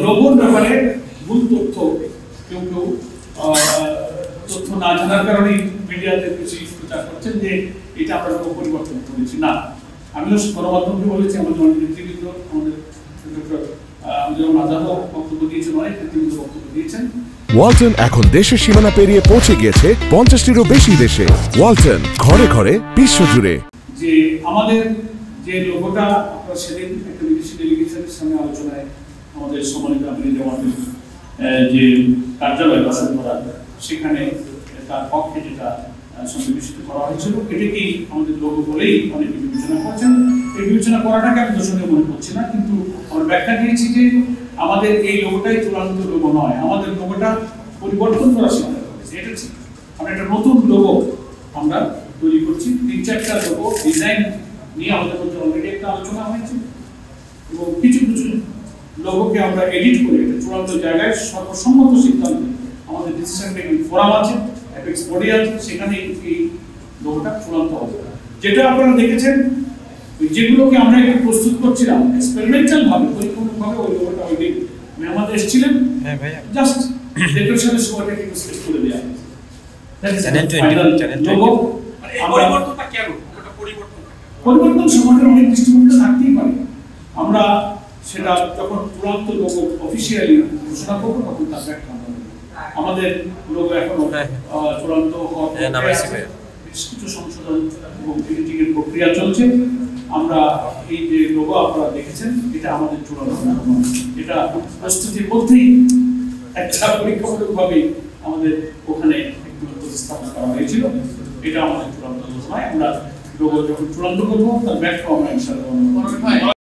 লোগোর ব্যাপারে ভুল তথ্য কেউ কেউ তথ্য না জানার কারণে মিডিয়াতে বেশি প্রচার করছেন যে এটা আমরা লোগো পরিবর্তন করেছি। না, আমিও গণমাধ্যমকে বলেছি, আমাদের অনেক নেতৃবৃন্দ, আমাদের বক্তব্য দিয়েছেন, অনেক নেতৃবৃন্দ বক্তব্য দিয়েছেন। ওয়ালটন এখন দেশের সীমানা পেরিয়ে পৌঁছে গিয়েছে 50টিরও বেশি দেশে। ওয়ালটন, ঘরে ঘরে, বিশ্বজুড়ে। যে আমাদের যে লোগোটা আপনারা সেদিন একটা বিদেশি ডেলিগেশনের সামনে আলোচনায় আমাদের সম্মানিত আমির জামাতের যে কার্যালয় বাসুন্ধরা, সেখানে তার পক্ষে যেটা সন্নিবেশিত করা হয়েছিল, এটাকেই আমাদের লোগো বলেই অনেকে বিবেচনা করছেন। এই বিবেচনা করাটাকে আমি দোষণীয় মনে করছি না, কিন্তু আমরা ব্যাখ্যা দিয়েছি যে আমাদের এই লোগোটাই চূড়ান্ত লোগো নয়, আমাদের লোগোটা পরিবর্তন করা সিদ্ধান্ত হয়েছে। এটা ঠিক, আমরা একটা নতুন লোগো আমরা তৈরি করছি। 3-4টা লোগো ডিজাইন নিয়ে আমাদের মধ্যে অলরেডি একটা আলোচনা হয়েছে, এবং কিছু কিছু লোগোকে আমরা এডিট করে এটা চূড়ান্ত জায়গায় সর্বসম্মত সিদ্ধান্ত, আমাদের ডিসিশন মেকিং ফোরাম আছে, অ্যাপেক্স বডি আছে, সেখানে এই লোগোটা চূড়ান্ত হবে। যেটা আপনারা দেখেছেন, যেগুলোকে আমরা একটু প্রস্তুত করছিলাম এক্সপেরিমেন্টাল ভাবে, পরীক্ষামূলকভাবে, ওই লোগোটা ওই দিন মেহমান এসেছিলেন, জাস্ট ডেকোরেশনের সময়টাকে একটু সেট করে দেওয়া হয়েছে। পরিবর্তন সমাজের অনেক দৃষ্টিভঙ্গি থাকতেই পারে। আমরা সেটা যখন চূড়ান্ত লোগো অফিসিয়ালি ঘোষণা করবো তখন তার ব্যাখ্যা আমাদের লোগো এখনো চূড়ান্ত বেশ কিছু সংশোধন এবং এডিটিং এর প্রক্রিয়া চলছে। আমরা এই যে লোগো আপনারা দেখেছেন, এটা আমাদের চূড়ান্ত, এটা প্রস্তুতির মধ্যেই একটা পরীক্ষামূলকভাবে আমাদের ওখানে একটু প্রতিস্থাপন করা হয়েছিল। এটা আমাদের চূড়ান্ত নয়। আমরা লোগো যখন চূড়ান্ত করবো তার ব্যাখ্যা আমরা ইনশাআল্লাহ